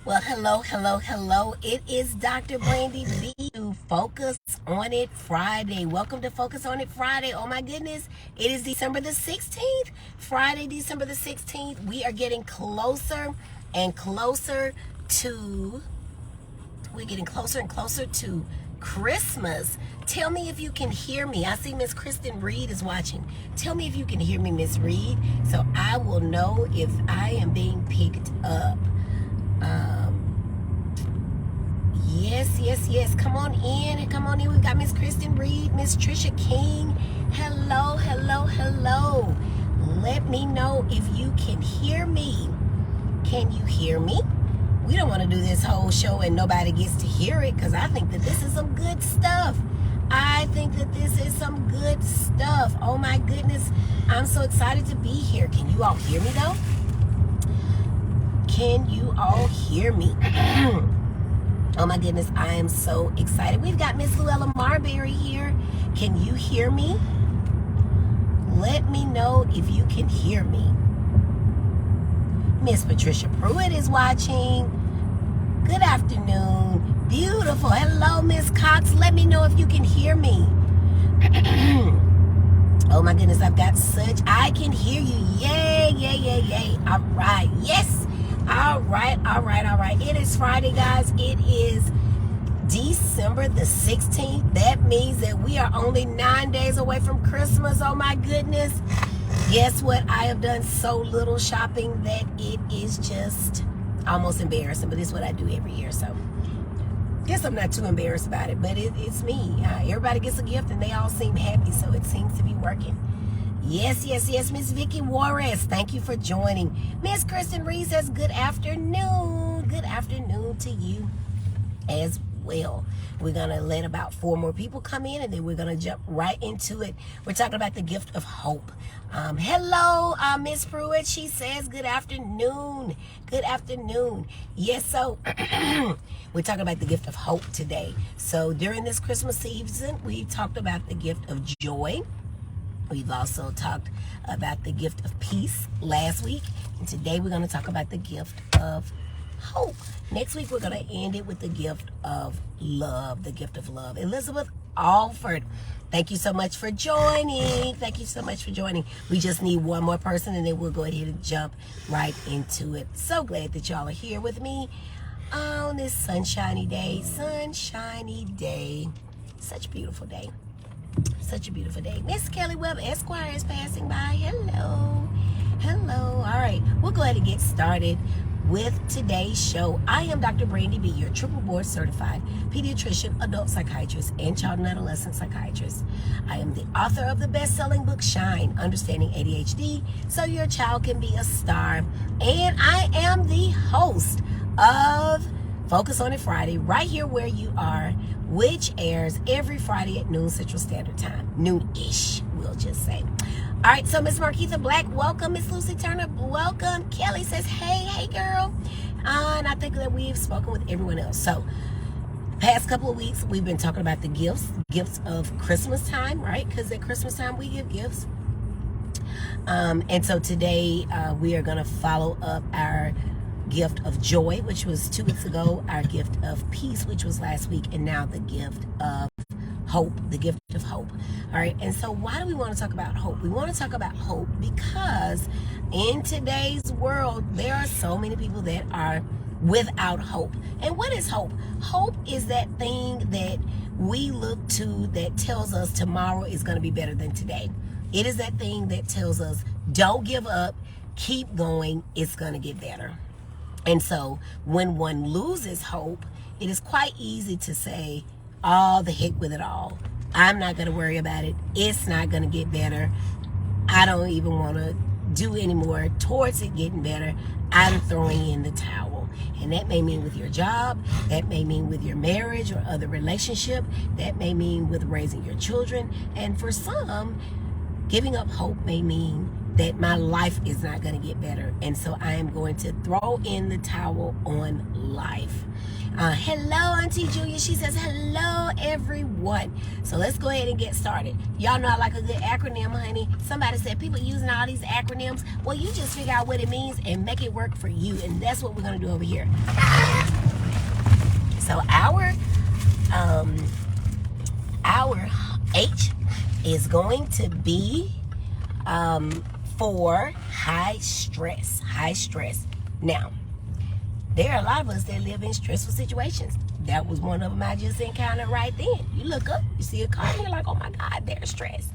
Well, hello. It is Dr. Brandy B. Focus on It Friday. Welcome to Focus on It Friday. Oh my goodness, it is December the 16th. Friday, December the 16th. We are getting closer and closer to, Christmas. Tell me if you can hear me. I see Miss Kristen Reed is watching. Tell me if you can hear me, Miss Reed, so I will know if I am being picked up. Yes. Come on in. We've got Miss Kristen Reed, Miss Trisha King. Hello. Let me know if you can hear me. Can you hear me? We don't want to do this whole show and nobody gets to hear it, because I think that this is some good stuff. Oh my goodness. I'm so excited to be here. Can you all hear me though? Can you all hear me? Oh my goodness, I am so excited. We've got Miss Luella Marbury here. Can you hear me? Let me know if you can hear me. Miss Patricia Pruitt is watching. Good afternoon. Beautiful. Hello, Miss Cox. Let me know if you can hear me. Oh my goodness, I can hear you. Yay. All right. Yes. All right. It is Friday, guys. It is December the 16th. That means that we are only 9 days away from Christmas. Oh my goodness. Guess what? I have done so little shopping that it is just almost embarrassing, but it's what I do every year, so guess I'm not too embarrassed about it, but it's me. Everybody gets a gift and they all seem happy, so it seems to be working. Yes, Miss Vicky Juarez, thank you for joining. Miss Kristen Reed says good afternoon. Good afternoon to you as well. We're going to let about 4 more people come in, and then we're going to jump right into it. We're talking about the gift of hope. Hello, Miss Pruitt. She says good afternoon. Good afternoon. Yes, so we're talking about the gift of hope today. So during this Christmas season, we talked about the gift of joy. We've also talked about the gift of peace last week. And today we're going to talk about the gift of hope. Next week we're going to end it with the gift of love. The gift of love. Elizabeth Alford, thank you so much for joining. We just need one more person, and then we'll go ahead and jump right into it. So glad that y'all are here with me on this sunshiny day. Such a beautiful day. Miss Kelly Webb Esquire is passing by. Hello. All right, we'll go ahead and get started with today's show. I am Dr. Brandy B., your triple board certified pediatrician, adult psychiatrist, and child and adolescent psychiatrist. I am the author of the best-selling book, Shine, Understanding ADHD So Your Child Can Be a Star. And I am the host of Focus on It Friday, right here where you are, which airs every Friday at noon Central Standard Time. Noon-ish, we'll just say. All right, so Miss Marquitha Black, welcome. Miss Lucy Turner, welcome. Kelly says, hey girl. And I think that we've spoken with everyone else. So past couple of weeks, we've been talking about the gifts of Christmas time, right? Because at Christmas time, we give gifts. And so today, we are going to follow up our gift of joy, which was 2 weeks ago, our gift of peace, which was last week, and now the gift of hope, All right, and so why do we want to talk about hope? We want to talk about hope because in today's world, there are so many people that are without hope. And what is hope? Hope is that thing that we look to that tells us tomorrow is going to be better than today. It is that thing that tells us, don't give up, keep going, it's going to get better. And so when one loses hope, it is quite easy to say, oh, the heck with it all. I'm not going to worry about it. It's not going to get better. I don't even want to do any more towards it getting better. I'm throwing in the towel. And that may mean with your job. That may mean with your marriage or other relationship. That may mean with raising your children. And for some, giving up hope may mean that my life is not going to get better. And so I am going to throw in the towel on life. Hello, Auntie Julia. She says, hello, everyone. So let's go ahead and get started. Y'all know I like a good acronym, honey. Somebody said people using all these acronyms. Well, you just figure out what it means and make it work for you. And that's what we're going to do over here. So our H is going to be for high stress. High stress. Now, there are a lot of us that live in stressful situations. That was one of them I just encountered right then. You look up, you see a car, and you're like, oh my God, they're stressed.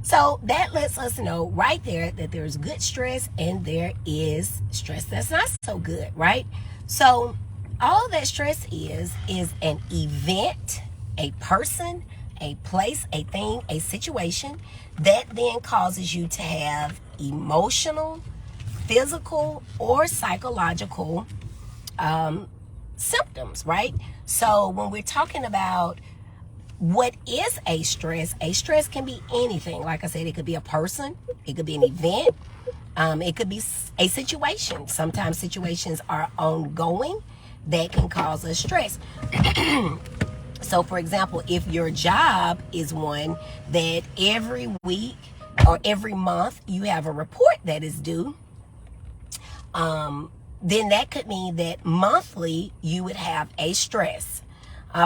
So that lets us know right there that there's good stress and there is stress that's not so good, right? So all that stress is an event, a person, a place, a thing, a situation that then causes you to have emotional, physical, or psychological symptoms, right? So when we're talking about what is a stress can be anything. Like I said, it could be a person, it could be an event, it could be a situation. Sometimes situations are ongoing that can cause us stress. So for example, if your job is one that every week or every month you have a report that is due, then that could mean that monthly you would have a stress.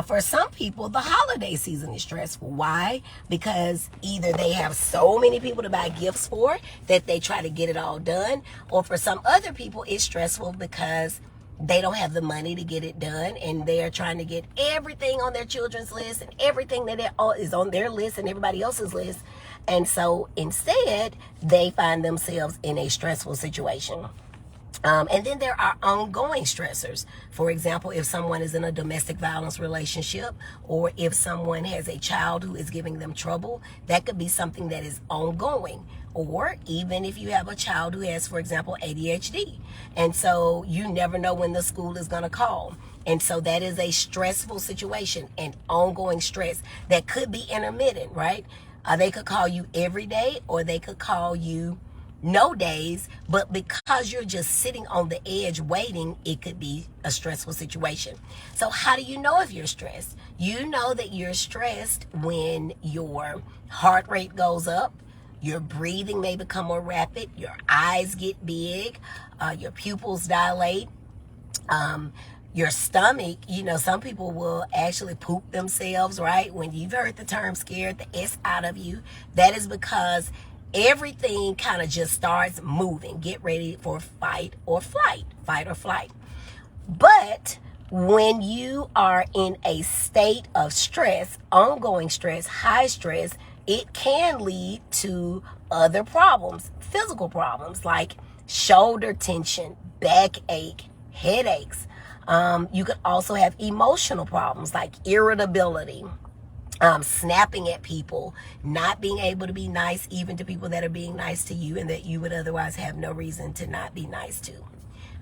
For some people, the holiday season is stressful. Why? Because either they have so many people to buy gifts for that they try to get it all done, or for some other people, it's stressful because they don't have the money to get it done and they are trying to get everything on their children's list and everything that is on their list and everybody else's list. And so instead, they find themselves in a stressful situation. And then there are ongoing stressors. For example, if someone is in a domestic violence relationship, or if someone has a child who is giving them trouble, that could be something that is ongoing. Or even if you have a child who has, for example, ADHD. And so you never know when the school is going to call. And so that is a stressful situation, an ongoing stress that could be intermittent, right? They could call you every day, or they could call you no days, but because you're just sitting on the edge waiting, it could be a stressful situation. So how do you know if you're stressed? You know that you're stressed when your heart rate goes up, your breathing may become more rapid, your eyes get big, your pupils dilate, your stomach, some people will actually poop themselves, right? When you've heard the term scared the S out of you, that is because everything kind of just starts moving. Get ready for fight or flight. But when you are in a state of stress, ongoing stress, high stress, it can lead to other problems, physical problems like shoulder tension, backache, headaches. You could also have emotional problems like irritability, snapping at people, not being able to be nice even to people that are being nice to you and that you would otherwise have no reason to not be nice to.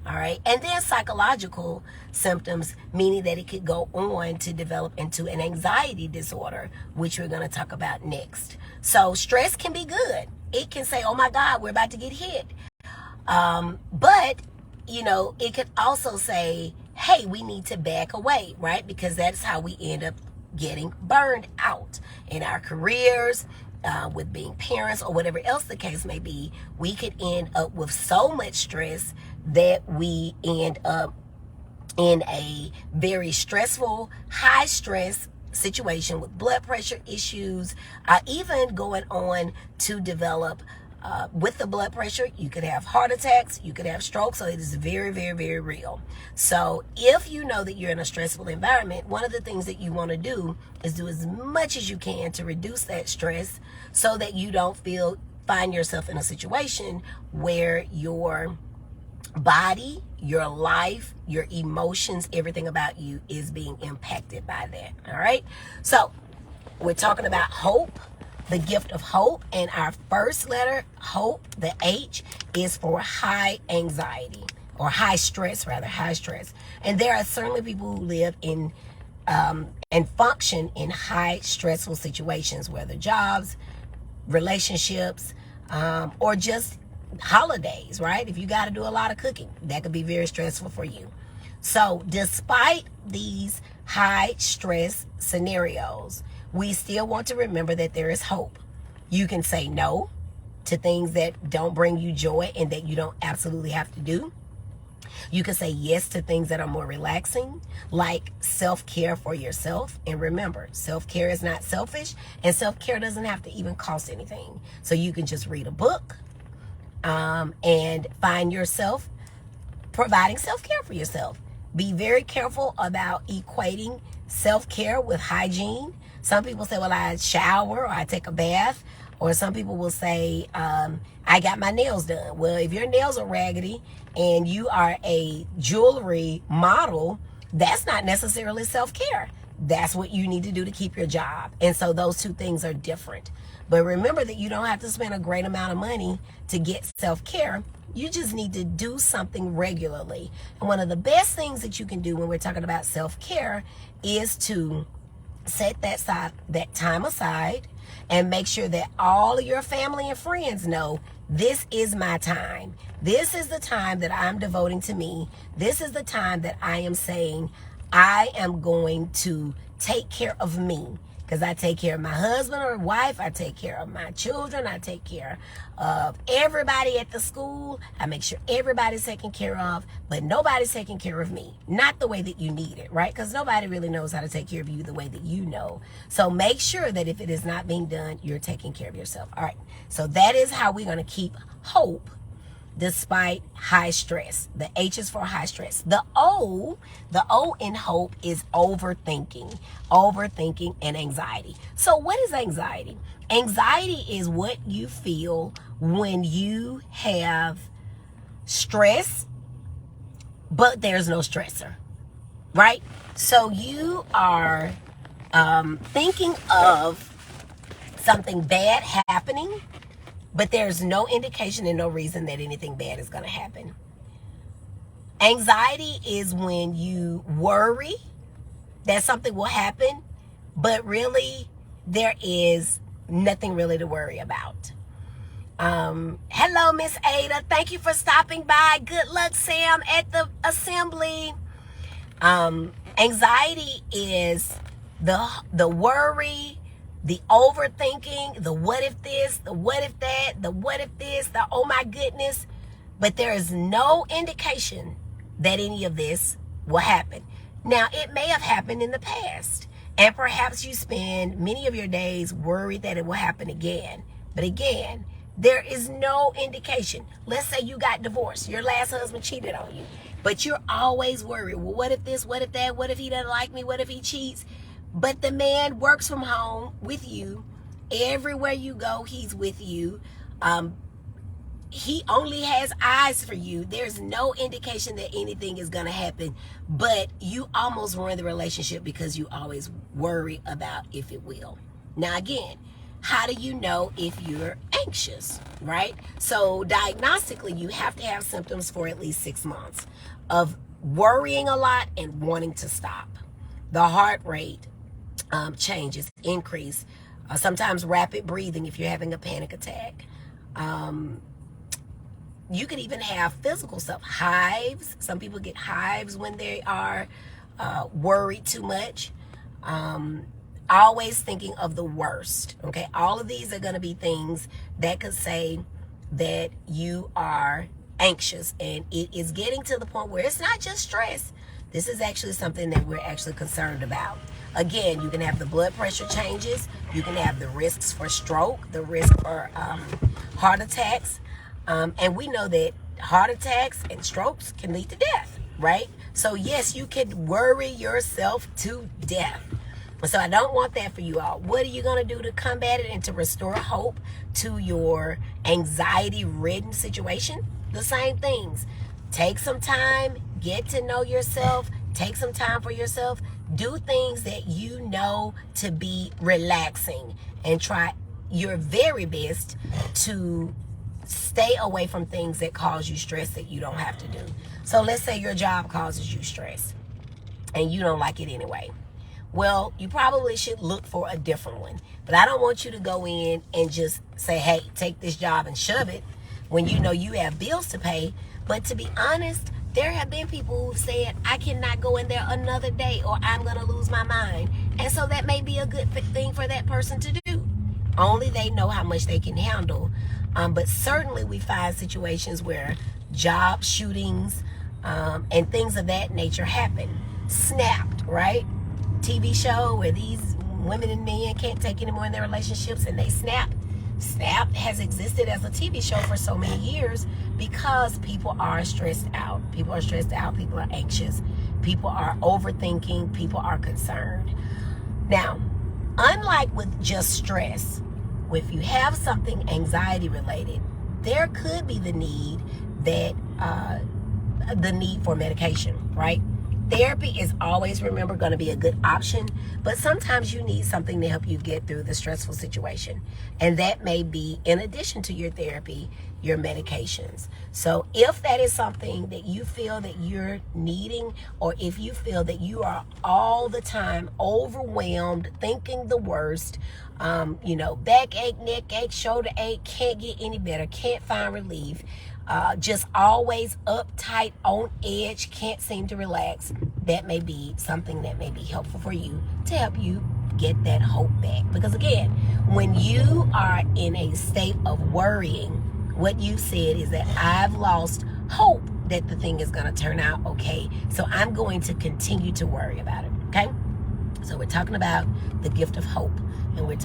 All right. And then psychological symptoms, meaning that it could go on to develop into an anxiety disorder, which we're going to talk about next. So stress can be good. It can say, oh my God, we're about to get hit. But, it could also say, hey, we need to back away, right? Because that's how we end up getting burned out in our careers, with being parents or whatever else the case may be. We could end up with so much stress that we end up in a very stressful, high stress situation with blood pressure issues, even going on to develop with the blood pressure, you could have heart attacks, you could have strokes. So it is very, very, very real. So if you know that you're in a stressful environment, one of the things that you want to do is do as much as you can to reduce that stress so that you don't find yourself in a situation where your body, your life, your emotions, everything about you is being impacted by that. All right. So we're talking about hope, the gift of hope, and our first letter, hope, the H, is for high anxiety, or high stress. And there are certainly people who live in and function in high stressful situations, whether jobs, relationships, or just holidays, right? If you got to do a lot of cooking, that could be very stressful for you. So despite these high stress scenarios, we still want to remember that there is hope. You can say no to things that don't bring you joy and that you don't absolutely have to do. You can say yes to things that are more relaxing, like self-care for yourself. And remember, self-care is not selfish, and self-care doesn't have to even cost anything. So you can just read a book and find yourself providing self-care for yourself. Be very careful about equating self-care with hygiene. Some people say, well, I shower or I take a bath. Or some people will say, I got my nails done. Well, if your nails are raggedy and you are a jewelry model, that's not necessarily self-care. That's what you need to do to keep your job. And so those two things are different. But remember that you don't have to spend a great amount of money to get self-care. You just need to do something regularly. And one of the best things that you can do when we're talking about self-care is to set that time aside and make sure that all of your family and friends know this is my time. This is the time that I'm devoting to me. This is the time that I am saying I am going to take care of me. Because I take care of my husband or wife. I take care of my children. I take care of everybody at the school. I make sure everybody's taken care of, but nobody's taking care of me. Not the way that you need it, right? Because nobody really knows how to take care of you the way that you know. So make sure that if it is not being done, you're taking care of yourself. All right. So that is how we're going to keep hope despite high stress. The H is for high stress. The O in hope is overthinking and anxiety. So what is anxiety? Anxiety is what you feel when you have stress, but there's no stressor, right? So you are thinking of something bad happening, but there's no indication and no reason that anything bad is going to happen. Anxiety is when you worry that something will happen, but really there is nothing really to worry about. Hello, Miss Ada. Thank you for stopping by. Good luck, Sam, at the assembly. Anxiety is the worry, the overthinking, the what if this, the what if that, the what if this, the oh my goodness. But there is no indication that any of this will happen. Now, it may have happened in the past, and perhaps you spend many of your days worried that it will happen again. But again, there is no indication. Let's say you got divorced. Your last husband cheated on you, but you're always worried. Well, what if this, what if that, what if he doesn't like me, what if he cheats? But the man works from home with you. Everywhere you go, he's with you. He only has eyes for you. There's no indication that anything is going to happen. But you almost ruin the relationship because you always worry about if it will. Now, again, how do you know if you're anxious, right? So diagnostically, you have to have symptoms for at least 6 months of worrying a lot and wanting to stop. The heart rate changes, increase, sometimes rapid breathing if you're having a panic attack. You could even have physical stuff, hives. Some people get hives when they are worried too much. Always thinking of the worst, okay? All of these are going to be things that could say that you are anxious, and it is getting to the point where it's not just stress. This is actually something that we're actually concerned about. Again, you can have the blood pressure changes. You can have the risks for stroke, the risk for heart attacks. And we know that heart attacks and strokes can lead to death, right? So yes, you can worry yourself to death. So I don't want that for you all. What are you going to do to combat it and to restore hope to your anxiety-ridden situation? The same things. Take some time, get to know yourself, take some time for yourself, do things that you know to be relaxing, and try your very best to stay away from things that cause you stress that you don't have to do. So let's say your job causes you stress and you don't like it anyway. Well, you probably should look for a different one. But I don't want you to go in and just say, hey, take this job and shove it. when you know you have bills to pay. But to be honest, there have been people who've said, I cannot go in there another day or I'm going to lose my mind. And so that may be a good thing for that person to do. Only they know how much they can handle. But certainly we find situations where job shootings and things of that nature happen. Snapped, right? TV show where these women and men can't take anymore in their relationships and they snap. Snap has existed as a TV show for so many years because people are stressed out. People are stressed out. People are anxious. People are overthinking. People are concerned. Now, unlike with just stress, if you have something anxiety related, there could be the need for medication, right? Therapy is always, remember, going to be a good option, but sometimes you need something to help you get through the stressful situation. And that may be, in addition to your therapy, your medications. So if that is something that you feel that you're needing, or if you feel that you are all the time overwhelmed, thinking the worst, backache, neck ache, shoulder ache, can't get any better, can't find relief, just always uptight, on edge, can't seem to relax, that may be something that may be helpful for you to help you get that hope back. Because again, when you are in a state of worrying, what you said is that I've lost hope that the thing is going to turn out okay, so I'm going to continue to worry about it. Okay, so we're talking about the gift of hope, and we've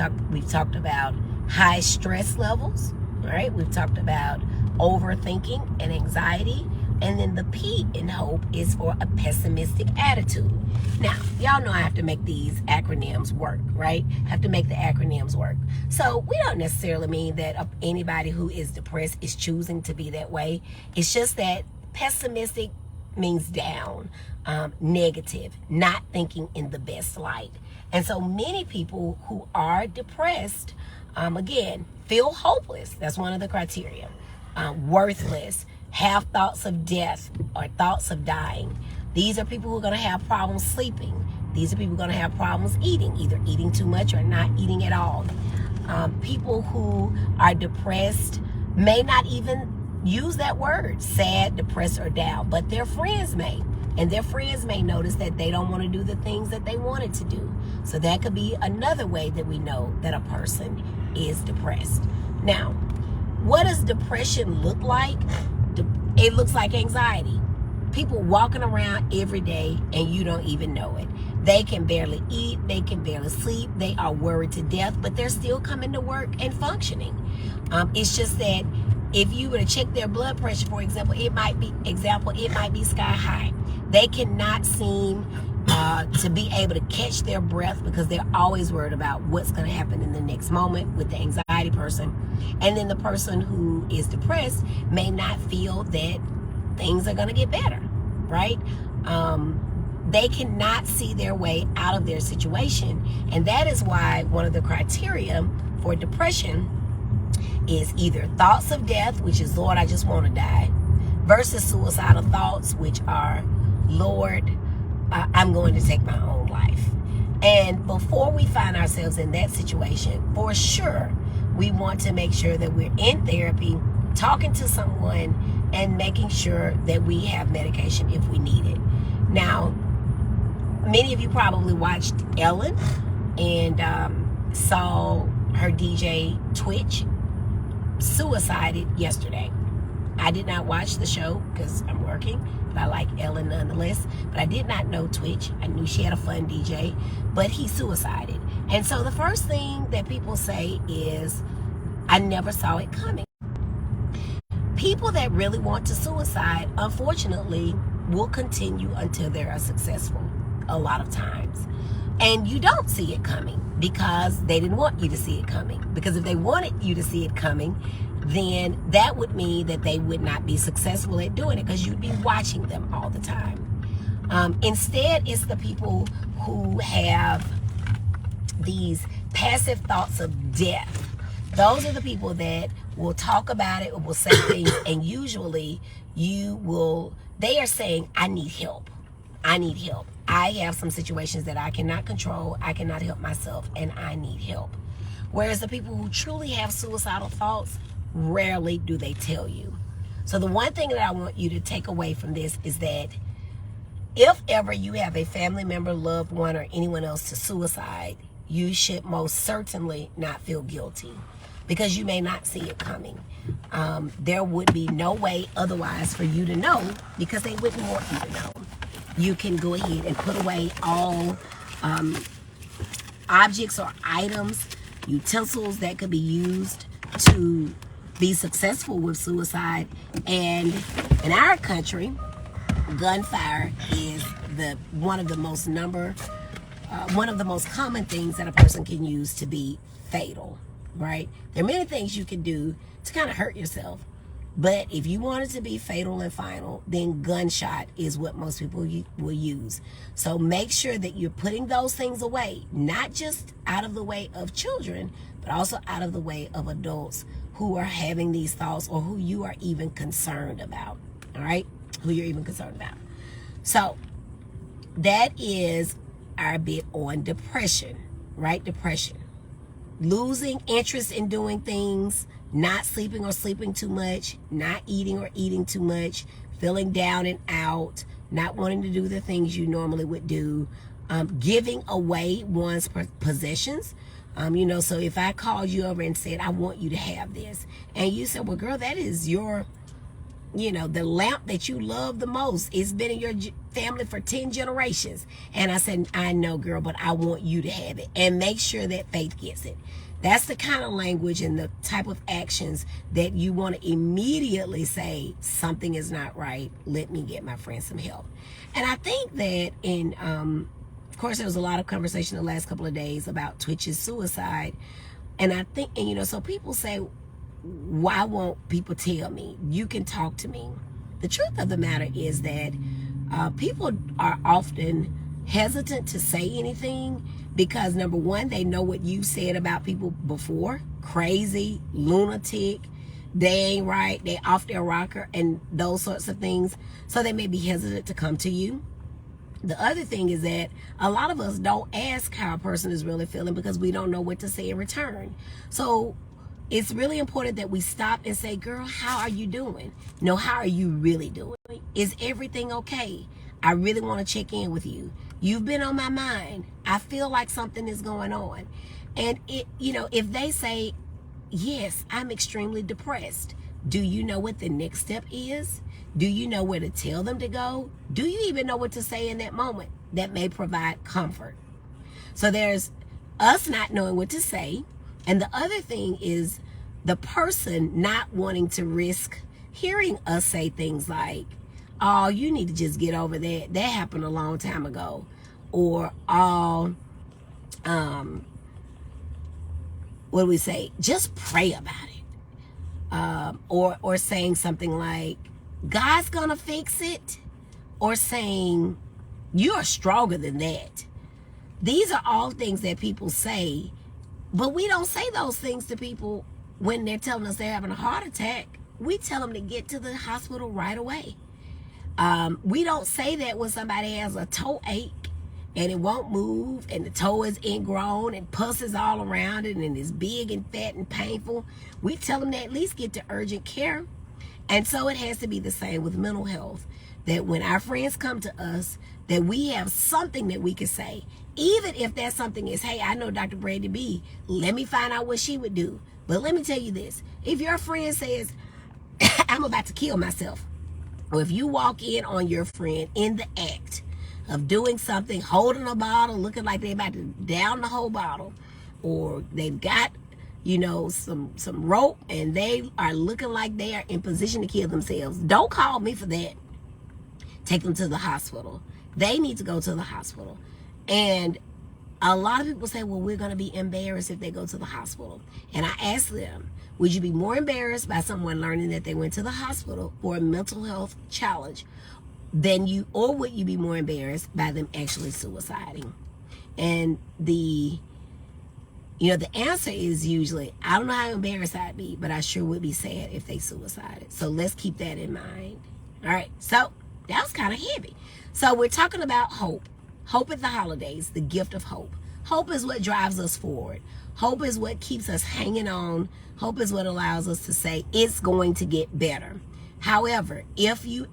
talked about high stress levels, right? We've talked about overthinking and anxiety, and then the P in hope is for a pessimistic attitude. Now, y'all know I have to make these acronyms work, right? Have to make the acronyms work. So we don't necessarily mean that anybody who is depressed is choosing to be that way. It's just that pessimistic means down, negative, not thinking in the best light. And so many people who are depressed, again, feel hopeless. That's one of the criteria. Worthless, have thoughts of death or thoughts of dying. These are people who are going to have problems sleeping. These are people who are going to have problems eating, either eating too much or not eating at all. People who are depressed may not even use that word, sad, depressed, or down, but their friends may. And their friends may notice that they don't want to do the things that they wanted to do. So that could be another way that we know that a person is depressed. Now, what does depression look like? It looks like anxiety. People walking around every day and you don't even know it. They can barely eat, they can barely sleep, they are worried to death, but they're still coming to work and functioning. It's just that if you were to check their blood pressure, for example, it might be sky high. They cannot seem to be able to catch their breath because they're always worried about what's going to happen in the next moment with the anxiety person. And then the person who is depressed may not feel that things are going to get better, right? They cannot see their way out of their situation. And that is why one of the criteria for depression is either thoughts of death, which is, Lord, I just want to die, versus suicidal thoughts, which are, Lord, I'm going to take my own life. And before we find ourselves in that situation, for sure, we want to make sure that we're in therapy, talking to someone, and making sure that we have medication if we need it. Now, many of you probably watched Ellen and saw her DJ Twitch suicided yesterday. I did not watch the show because I'm working, but I like Ellen nonetheless. But I did not know Twitch. I knew she had a fun DJ, but he suicided. And so the first thing that people say is, I never saw it coming. People that really want to suicide, unfortunately, will continue until they are successful a lot of times. And you don't see it coming because they didn't want you to see it coming. Because if they wanted you to see it coming, then that would mean that they would not be successful at doing it because you'd be watching them all the time. Instead, it's the people who have these passive thoughts of death. Those are the people that will talk about it or will say things, and usually they are saying, I need help. I need help. I have some situations that I cannot control. I cannot help myself, and I need help. Whereas the people who truly have suicidal thoughts rarely do they tell you. So the one thing that I want you to take away from this is that if ever you have a family member, loved one, or anyone else to suicide, you should most certainly not feel guilty, because you may not see it coming. There would be no way otherwise for you to know, because they wouldn't want you to know. You can go ahead and put away all objects or items, utensils that could be used to be successful with suicide. And in our country, gunfire is one of the most common things that a person can use to be fatal, right? There are many things you can do to kind of hurt yourself, but if you want it to be fatal and final, then gunshot is what most people will use. So make sure that you're putting those things away, not just out of the way of children, but also out of the way of adults who are having these thoughts, or who you are even concerned about, all right? Who you're even concerned about. So that is our bit on depression, right? Depression. Losing interest in doing things, not sleeping or sleeping too much, not eating or eating too much, feeling down and out, not wanting to do the things you normally would do, giving away one's possessions. So if I called you over and said, I want you to have this, and you said, well, girl, that is your, the lamp that you love the most. It's been in your family for 10 generations. And I said, I know, girl, but I want you to have it. And make sure that Faith gets it. That's the kind of language and the type of actions that you want to immediately say, something is not right. Let me get my friend some help. And I think that of course, there was a lot of conversation the last couple of days about Twitch's suicide. And I think, so people say, why won't people tell me? You can talk to me. The truth of the matter is that people are often hesitant to say anything because, number one, they know what you've said about people before. Crazy, lunatic, they ain't right, they off their rocker, and those sorts of things. So they may be hesitant to come to you. The other thing is that a lot of us don't ask how a person is really feeling because we don't know what to say in return. So it's really important that we stop and say, girl, how are you doing? No, how are you really doing? Is everything okay? I really want to check in with you. You've been on my mind. I feel like something is going on. And if they say, yes, I'm extremely depressed, do you know what the next step is? Do you know where to tell them to go? Do you even know what to say in that moment that may provide comfort? So there's us not knowing what to say. And the other thing is the person not wanting to risk hearing us say things like, oh, you need to just get over that. That happened a long time ago. Or, oh, what do we say? Just pray about it. Or saying something like, God's gonna fix it. Or saying, you are stronger than that. These are all things that people say, but we don't say those things to people when they're telling us they're having a heart attack. We tell them to get to the hospital right away. We don't say that when somebody has a toe ache and it won't move and the toe is ingrown and pus is all around it and it's big and fat and painful. We tell them to at least get to urgent care. And so it has to be the same with mental health, that when our friends come to us, that we have something that we can say, even if that something is, hey, I know Dr. Brandy B, let me find out what she would do. But let me tell you this, if your friend says, I'm about to kill myself, or if you walk in on your friend in the act of doing something, holding a bottle, looking like they're about to down the whole bottle, or they've got some rope and they are looking like they are in position to kill themselves, don't call me for that. Take them to the hospital. They need to go to the hospital. And a lot of people say, well, we're going to be embarrassed if they go to the hospital. And I ask them, would you be more embarrassed by someone learning that they went to the hospital for a mental health challenge or would you be more embarrassed by them actually suiciding? And the answer is usually, I don't know how embarrassed I'd be, but I sure would be sad if they suicided. So let's keep that in mind. All right. So that was kind of heavy. So we're talking about hope. Hope at the holidays, the gift of hope. Hope is what drives us forward. Hope is what keeps us hanging on. Hope is what allows us to say it's going to get better. However, if you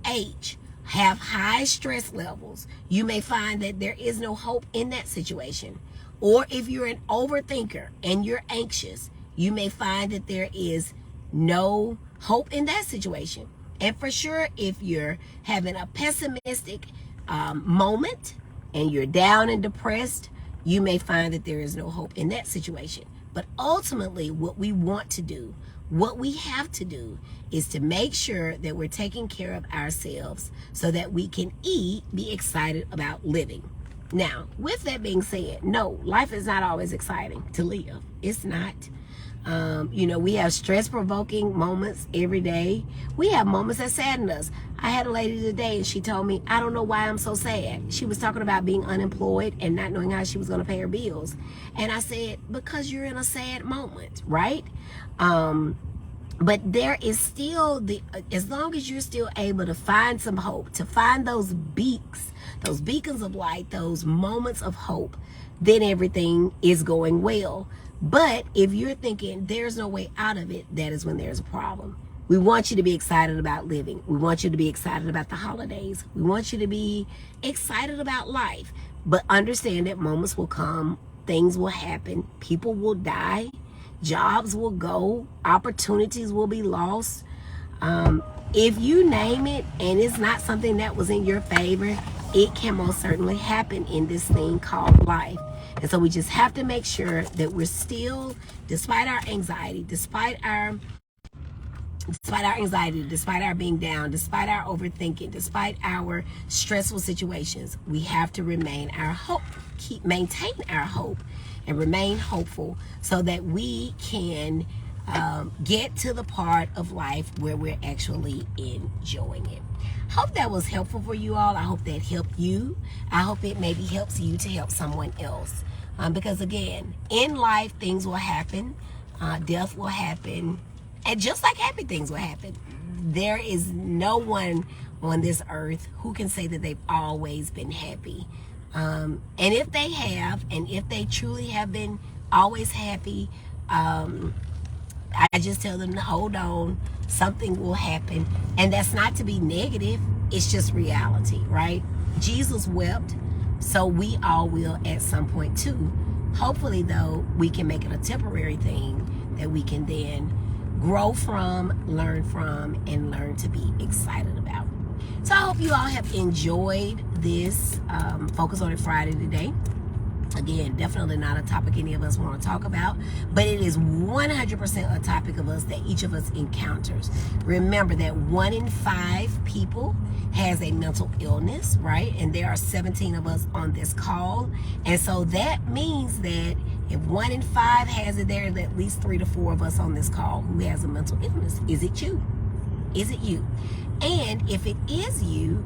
have high stress levels, you may find that there is no hope in that situation. Or if you're an overthinker and you're anxious, you may find that there is no hope in that situation. And for sure, if you're having a pessimistic moment and you're down and depressed, you may find that there is no hope in that situation. But ultimately, what we want to do, what we have to do, is to make sure that we're taking care of ourselves so that we can be excited about living. Now, with that being said, no, life is not always exciting to live. It's not. We have stress-provoking moments every day. We have moments that sadden us. I had a lady today and she told me, I don't know why I'm so sad. She was talking about being unemployed and not knowing how she was going to pay her bills. And I said, because you're in a sad moment, right? But there is still as long as you're still able to find some hope, to find those beacons of light, those moments of hope, then everything is going well. But if you're thinking there's no way out of it, that is when there's a problem. We want you to be excited about living. We want you to be excited about the holidays. We want you to be excited about life. But understand that moments will come, things will happen, people will die, jobs will go, opportunities will be lost. If you name it and it's not something that was in your favor, it can most certainly happen in this thing called life. And so we just have to make sure that we're still, despite our anxiety, despite our being down, despite our overthinking, despite our stressful situations, we have to maintain our hope and remain hopeful so that we can get to the part of life where we're actually enjoying it. Hope that was helpful for you all. I hope that helped you. I hope it maybe helps you to help someone else. Because again, in life, things will happen. Death will happen. And just like happy things will happen. There is no one on this earth who can say that they've always been happy. And if they have, and if they truly have been always happy, I just tell them to hold on. Something will happen. And that's not to be negative. It's just reality, right? Jesus wept, so we all will at some point too. Hopefully, though, we can make it a temporary thing that we can then grow from, learn from, and learn to be excited about. So I hope you all have enjoyed this Focus on It Friday today. Again, definitely not a topic any of us want to talk about, but it is 100% a topic of us that each of us encounters. Remember that 1 in 5 people has a mental illness, right? And there are 17 of us on this call. And so that means that if 1 in 5 has it, there are at least 3 to 4 of us on this call who has a mental illness. Is it you? Is it you? And if it is you,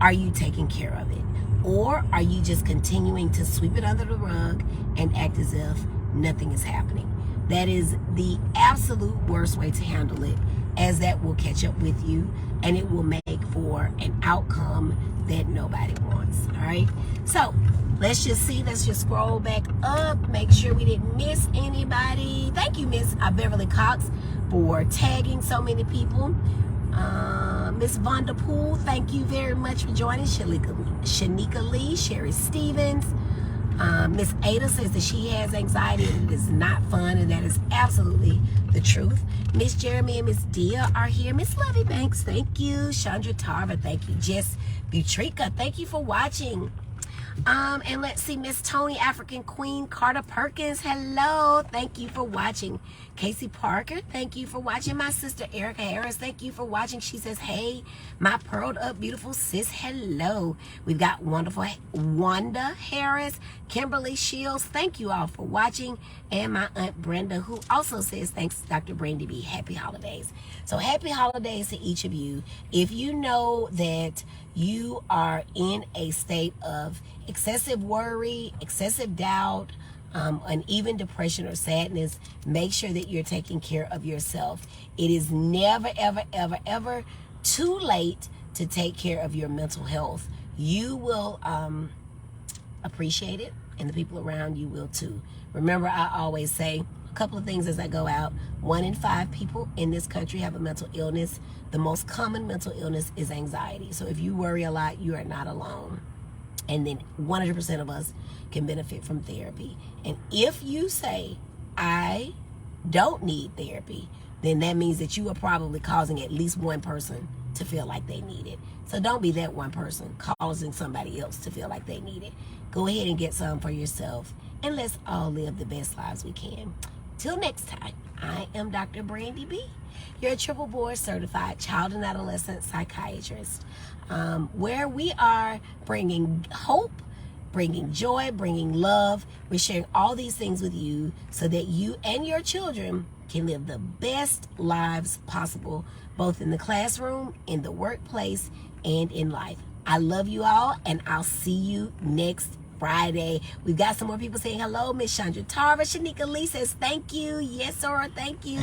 are you taking care of it? Or are you just continuing to sweep it under the rug and act as if nothing is happening? That is the absolute worst way to handle it, as that will catch up with you and it will make for an outcome that nobody wants. All right. So let's just scroll back up, make sure we didn't miss anybody. Thank you, Miss Beverly Cox, for tagging so many people. Miss Vonda Poole, thank you very much for joining. Shanika Lee, Sherry Stevens. Miss Ada says that she has anxiety and it is not fun, and that is absolutely the truth. Miss Jeremy and Miss Dia are here. Miss Lovey Banks, thank you. Chandra Tarver, thank you. Jess Butrika, thank you for watching. And let's see, Miss Tony, African Queen, Carter Perkins, hello, thank you for watching. Casey Parker, thank you for watching. My sister Erica Harris, thank you for watching. She says, hey, my pearled up beautiful sis, hello. We've got wonderful Wanda Harris, Kimberly Shields, thank you all for watching. And my Aunt Brenda, who also says, thanks, Dr. Brandy B, happy holidays. So happy holidays to each of you. If you know that you are in a state of excessive worry, excessive doubt, and even depression or sadness, make sure that you're taking care of yourself. It is never, ever, ever, ever too late to take care of your mental health. You will appreciate it, and the people around you will too. Remember, I always say a couple of things as I go out. 1 in 5 people in this country have a mental illness. The most common mental illness is anxiety. So if you worry a lot, you are not alone. And then 100% of us can benefit from therapy. And if you say, I don't need therapy, then that means that you are probably causing at least one person to feel like they need it. So don't be that one person causing somebody else to feel like they need it. Go ahead and get some for yourself, and let's all live the best lives we can. Till next time, I am Dr. Brandy B, your triple board certified child and adolescent psychiatrist, where we are bringing hope, bringing joy, bringing love. We're sharing all these things with you so that you and your children can live the best lives possible, both in the classroom, in the workplace, and in life. I love you all, and I'll see you next Friday. We've got some more people saying hello. Miss Chandra Tarver, Shanika Lee says thank you. Yes, sir, thank you.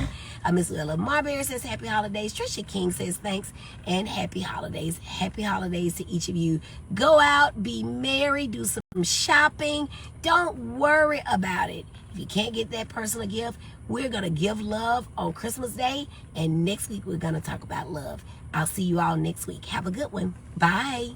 Miss Willa Marbury says happy holidays. Trisha King says thanks and happy holidays. Happy holidays to each of you. Go out, be merry, do some shopping. Don't worry about it. If you can't get that person a gift, we're going to give love on Christmas Day, and next week we're going to talk about love. I'll see you all next week. Have a good one. Bye.